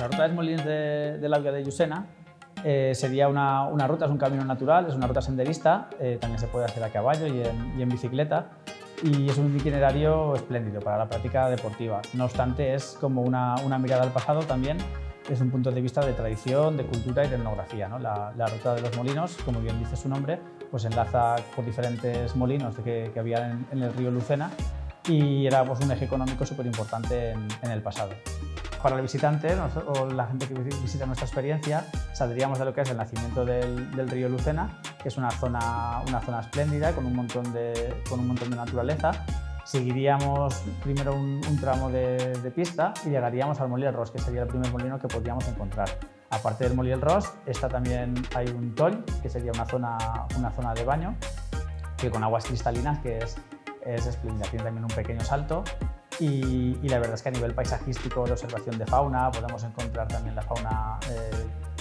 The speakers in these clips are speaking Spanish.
La ruta de Molins de l'Àvia de Llucena sería una ruta, es un camino natural, es una ruta senderista, también se puede hacer a caballo y en bicicleta, y es un itinerario espléndido para la práctica deportiva. No obstante, es como una mirada al pasado también, desde un punto de vista de tradición, de cultura y de etnografía, ¿no? La ruta de los molinos, como bien dice su nombre, pues enlaza por diferentes molinos que había en el río Lucena, y era pues un eje económico súper importante en el pasado. Para el visitante o la gente que visita nuestra experiencia, saldríamos de lo que es el nacimiento del río Lucena, que es una zona espléndida con un montón de naturaleza. Seguiríamos primero un tramo de pista y llegaríamos al Molí el Ros, que sería el primer molino que podríamos encontrar. Aparte del Molí el Ros, también hay un toll, que sería una zona de baño, que con aguas cristalinas, que es espléndida. Tiene también un pequeño salto. Y la verdad es que a nivel paisajístico, de observación de fauna, podemos encontrar también la fauna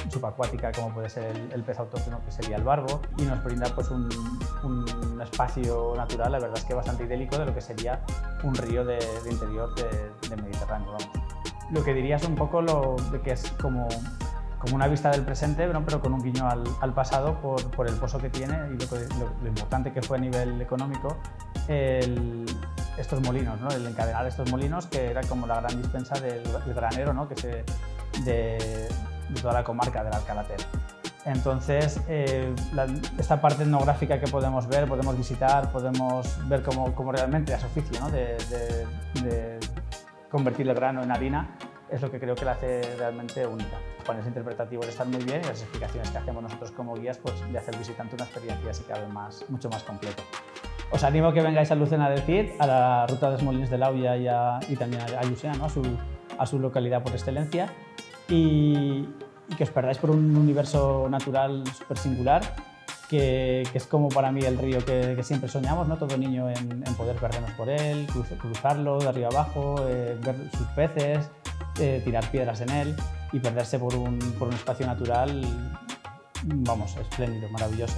subacuática, como puede ser el pez autóctono, que sería el barbo, y nos brinda pues un espacio natural, la verdad es que bastante idílico, de lo que sería un río de interior de Mediterráneo. Vamos. Lo que diría es un poco de que es como una vista del presente, ¿no? Pero con un guiño al pasado por el pozo que tiene y lo importante que fue a nivel económico estos molinos, ¿no? El encadenar estos molinos, que era como la gran dispensa del granero, ¿no? de toda la comarca del Alcalater. Entonces, esta parte etnográfica que podemos ver, podemos visitar, podemos ver cómo realmente es oficio, ¿no? de convertir el grano en harina, es lo que creo que la hace realmente única. Los paneles interpretativos están muy bien y las explicaciones que hacemos nosotros como guías pues, le hace al visitante una experiencia así que mucho más completa. Os animo a que vengáis a Lucena del Cid, a la ruta de Molins de l'Àvia y también a Llucena, ¿no? a su localidad por excelencia, y que os perdáis por un universo natural súper singular, que es como para mí el río que siempre soñamos, ¿no? Todo niño en poder perdernos por él, cruzarlo de arriba abajo, ver sus peces, tirar piedras en él y perderse por un espacio natural, vamos, espléndido, maravilloso.